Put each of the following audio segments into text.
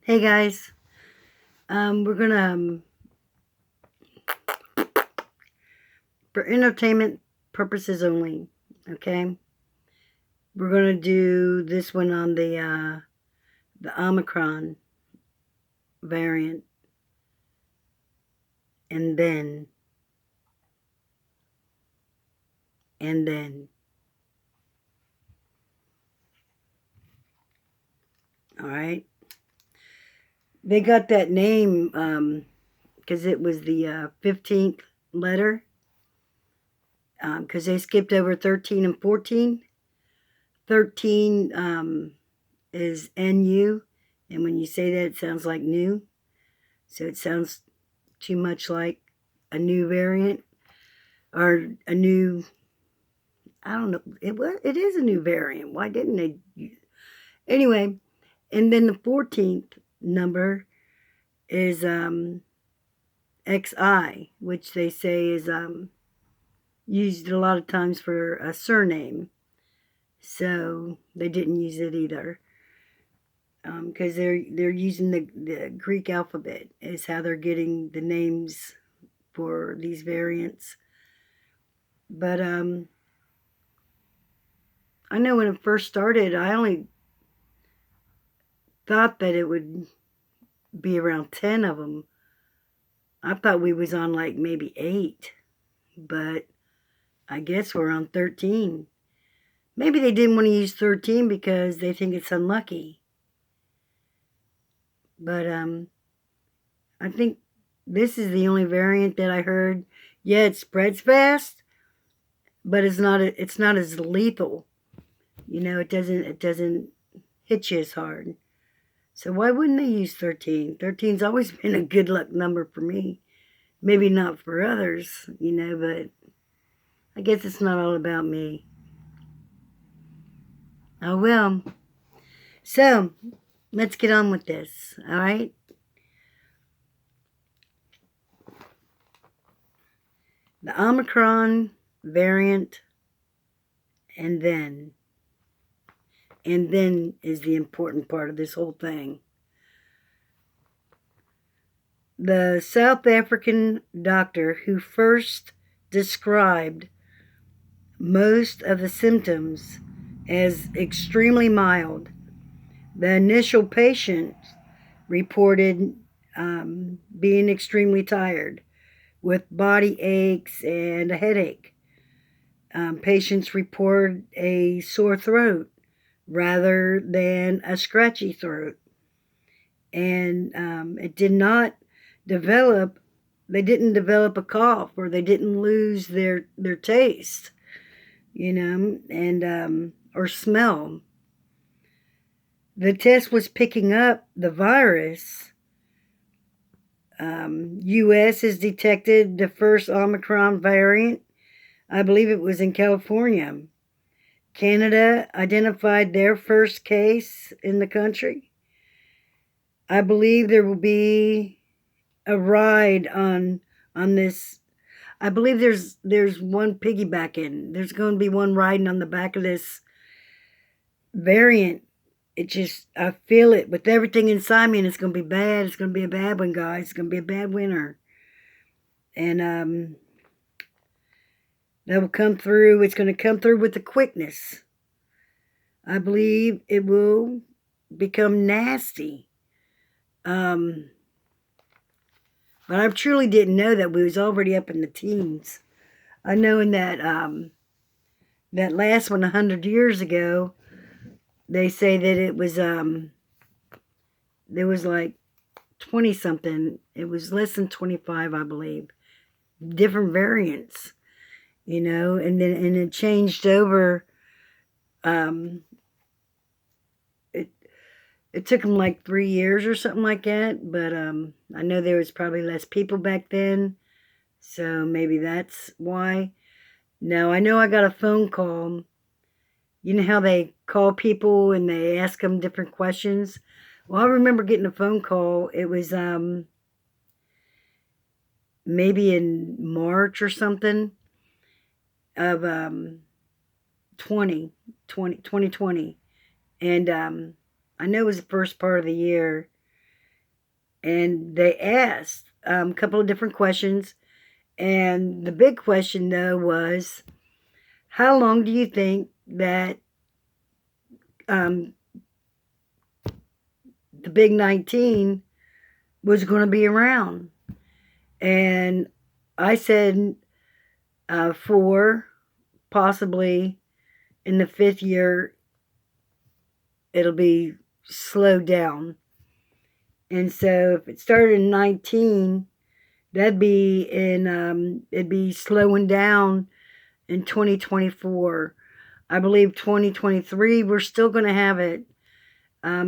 Hey guys, we're gonna for entertainment purposes only. Okay, we're gonna do this one on the Omicron variant, and then and then. All right, they got that name because it was the 15th letter because they skipped over 13 and 14. 13 is NU, and when you say that, it sounds like new. So it sounds too much like a new variant or a new. I don't know. It is a new variant. Why didn't they? Anyway, and then the 14th number is XI, which they say is used a lot of times for a surname. So they didn't use it either because they're using the Greek alphabet is how they're getting the names for these variants. But I know when it first started, I only thought that it would be around 10 of them. I thought we was on like maybe 8, but I guess we're on 13. Maybe they didn't want to use 13 because they think it's unlucky. But I think this is the only variant that I heard. Yeah, it spreads fast, but it's not as lethal. You know, it doesn't hit you as hard. So why wouldn't they use 13? 13's always been a good luck number for me. Maybe not for others, but I guess it's not all about me. Oh well. So, let's get on with this, all right? The Omicron variant, and then. And then is the important part of this whole thing. The South African doctor who first described most of the symptoms as extremely mild. The initial patient reported being extremely tired with body aches and a headache. Patients report a sore throat rather than a scratchy throat. And it did not develop, they didn't develop a cough or they didn't lose their taste, and or smell. The test was picking up the virus. U.S. has detected the first Omicron variant. I believe it was in California. Canada identified their first case in the country. I believe there will be a ride on this. I believe there's one piggybacking. There's going to be one riding on the back of this variant. It just, I feel it with everything inside me, and it's going to be bad. It's going to be a bad one, guys. It's going to be a bad winter. And that will come through. It's going to come through with the quickness. I believe it will become nasty. But I truly didn't know that we was already up in the teens. I know in that that last one 100 years ago, they say that it was there was like 20 something. It was less than 25, I believe. Different variants, and then it changed over. It took them like 3 years or something like that, but I know there was probably less people back then, so maybe that's why. Now I know I got a phone call. You know how they call people and they ask them different questions? Well, I remember getting a phone call. It was maybe in March or something of 2020. And I know it was the first part of the year. And they asked a couple of different questions. And the big question, though, was how long do you think that the Big 19 was going to be around? And I said 4, possibly in the 5th year, it'll be slowed down. And so if it started in 19, that'd be it'd be slowing down in 2024. I believe 2023, we're still going to have it.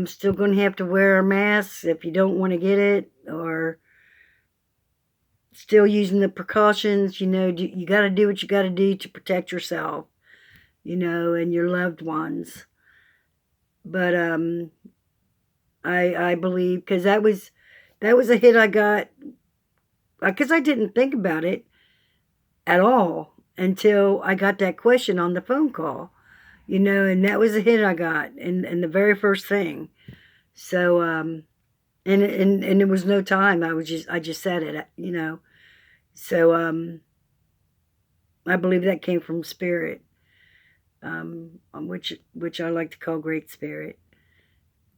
Still going to have to wear a mask if you don't want to get it, or still using the precautions. You got to do what you got to do to protect yourself, and your loved ones. But I believe, because that was a hit I got, because I didn't think about it at all until I got that question on the phone call, and that was a hit I got, and the very first thing. So and it was no time. I just said it. So I believe that came from Spirit, which I like to call Great Spirit.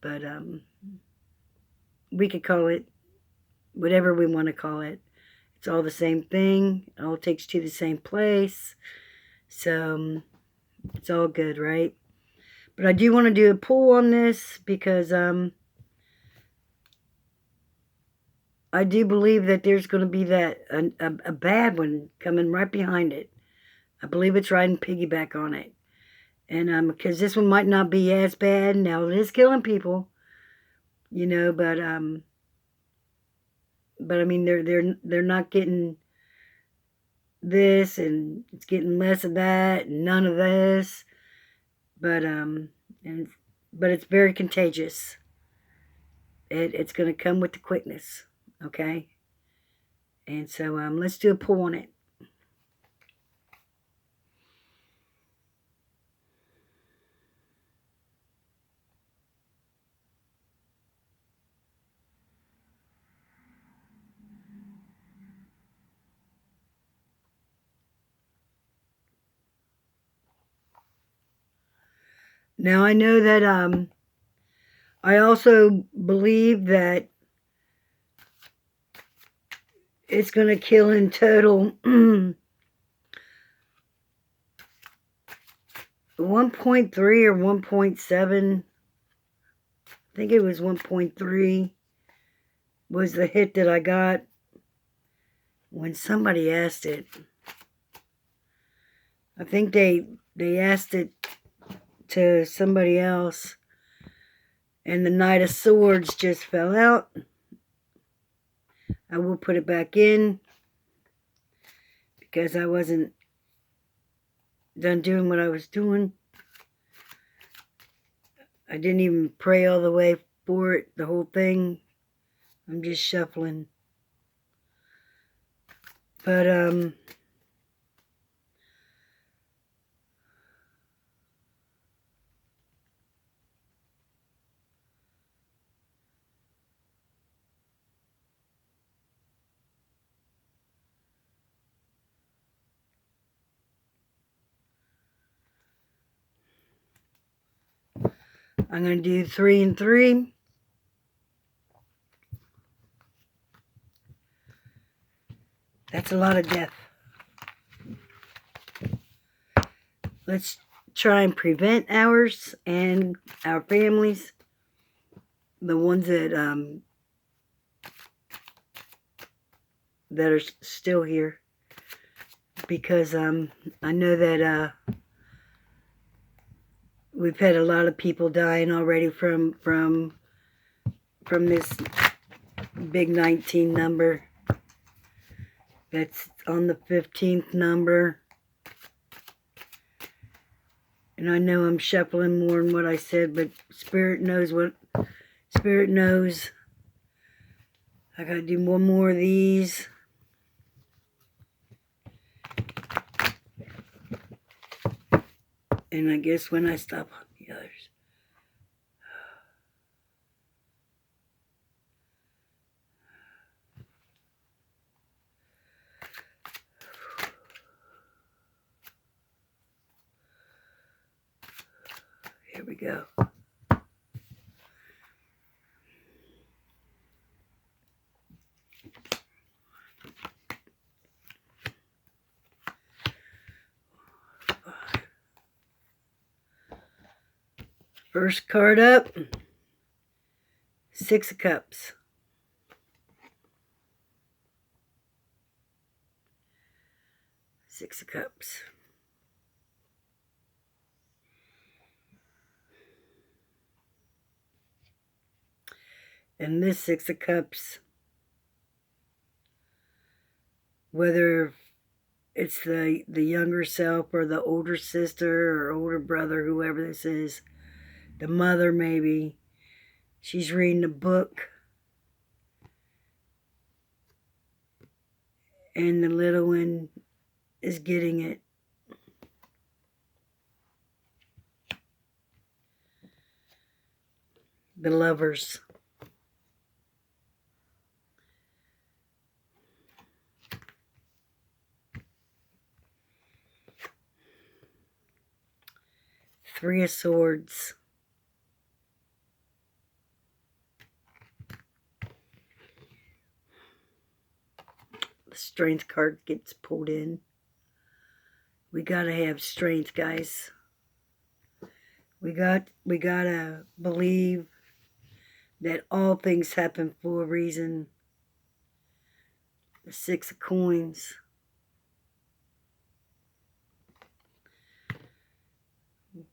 But we could call it whatever we want to call it. It's all the same thing. It all takes to the same place. So it's all good, right? But I do want to do a pull on this because I do believe that there's going to be a bad one coming right behind it. I believe it's riding piggyback on it. And because this one might not be as bad. Now, it is killing people, but I mean, they're not getting this, and it's getting less of that, and none of this. But but it's very contagious. It's going to come with the quickness, okay? And so let's do a pull on it. Now, I know that I also believe that it's going to kill in total 1.3 or 1.7. I think it was 1.3 was the hit that I got when somebody asked it. I think they asked it to somebody else, and the Knight of Swords just fell out. I will put it back in because I wasn't done doing what I was doing. I didn't even pray all the way for it, the whole thing. I'm just shuffling. But I'm going to do 3 and 3. That's a lot of death. Let's try and prevent ours and our families, the ones that are still here, because I know that we've had a lot of people dying already from this Big 19 number. That's on the 15th number. And I know I'm shuffling more than what I said, but Spirit knows what Spirit knows. I gotta do one more of these. And I guess when I stop on the others. we go. First card up, Six of Cups. Six of Cups. And this Six of Cups, whether it's the younger self or the older sister or older brother, whoever this is, the mother maybe, she's reading a book and the little one is getting it. The Lovers. Three of Swords. The Strength card gets pulled in. We gotta have strength, guys. We gotta believe that all things happen for a reason. The Six of Coins.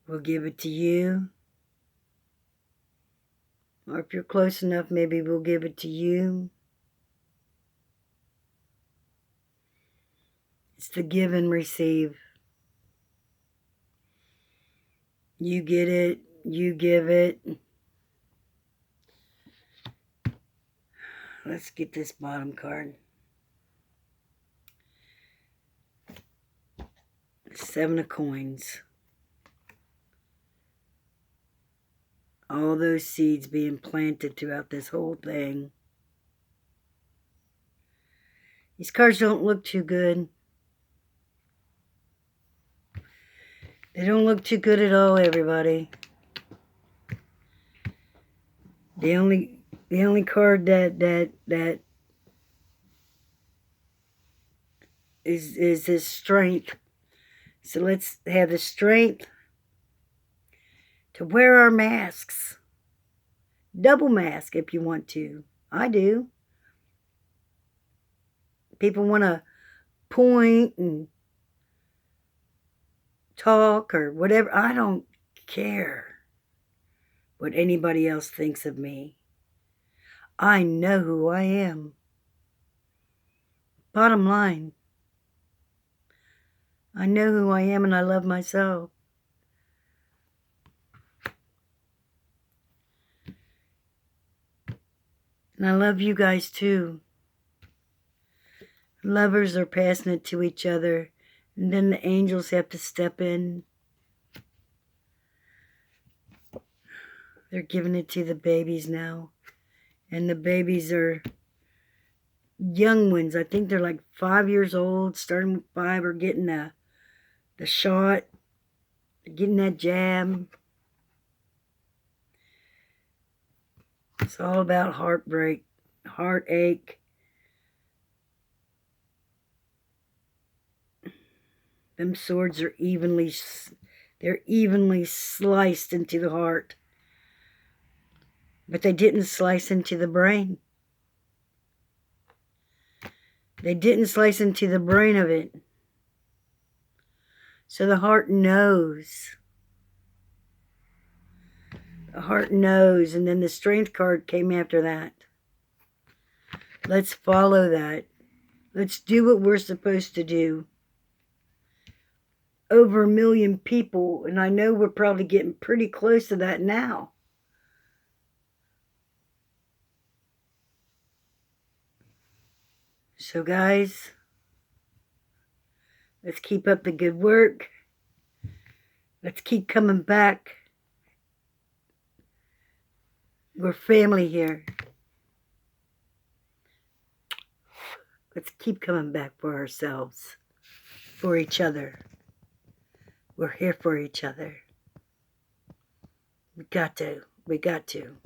We'll give it to you. Or if you're close enough, maybe we'll give it to you. It's the give and receive. You get it, you give it. Let's get this bottom card. Seven of Coins. All those seeds being planted throughout this whole thing. These cards don't look too good. They don't look too good at all, everybody. The only card that is this strength. So let's have the strength to wear our masks. Double mask if you want to. I do. People want to point and talk or whatever. I don't care what anybody else thinks of me. I know who I am. Bottom line, I know who I am and I love myself. And I love you guys too. Lovers are passing it to each other. And then the angels have to step in. They're giving it to the babies now. And the babies are young ones. I think they're like 5 years old, starting with 5, or getting the shot, getting that jab. It's all about heartbreak, heartache. Them swords are evenly sliced into the heart. But they didn't slice into the brain. They didn't slice into the brain of it. So the heart knows. The heart knows. And then the Strength card came after that. Let's follow that. Let's do what we're supposed to do. Over 1 million people, and I know we're probably getting pretty close to that now. So guys, let's keep up the good work. Let's keep coming back. We're family here. Let's keep coming back for ourselves, for each other. We're here for each other. We got to. We got to.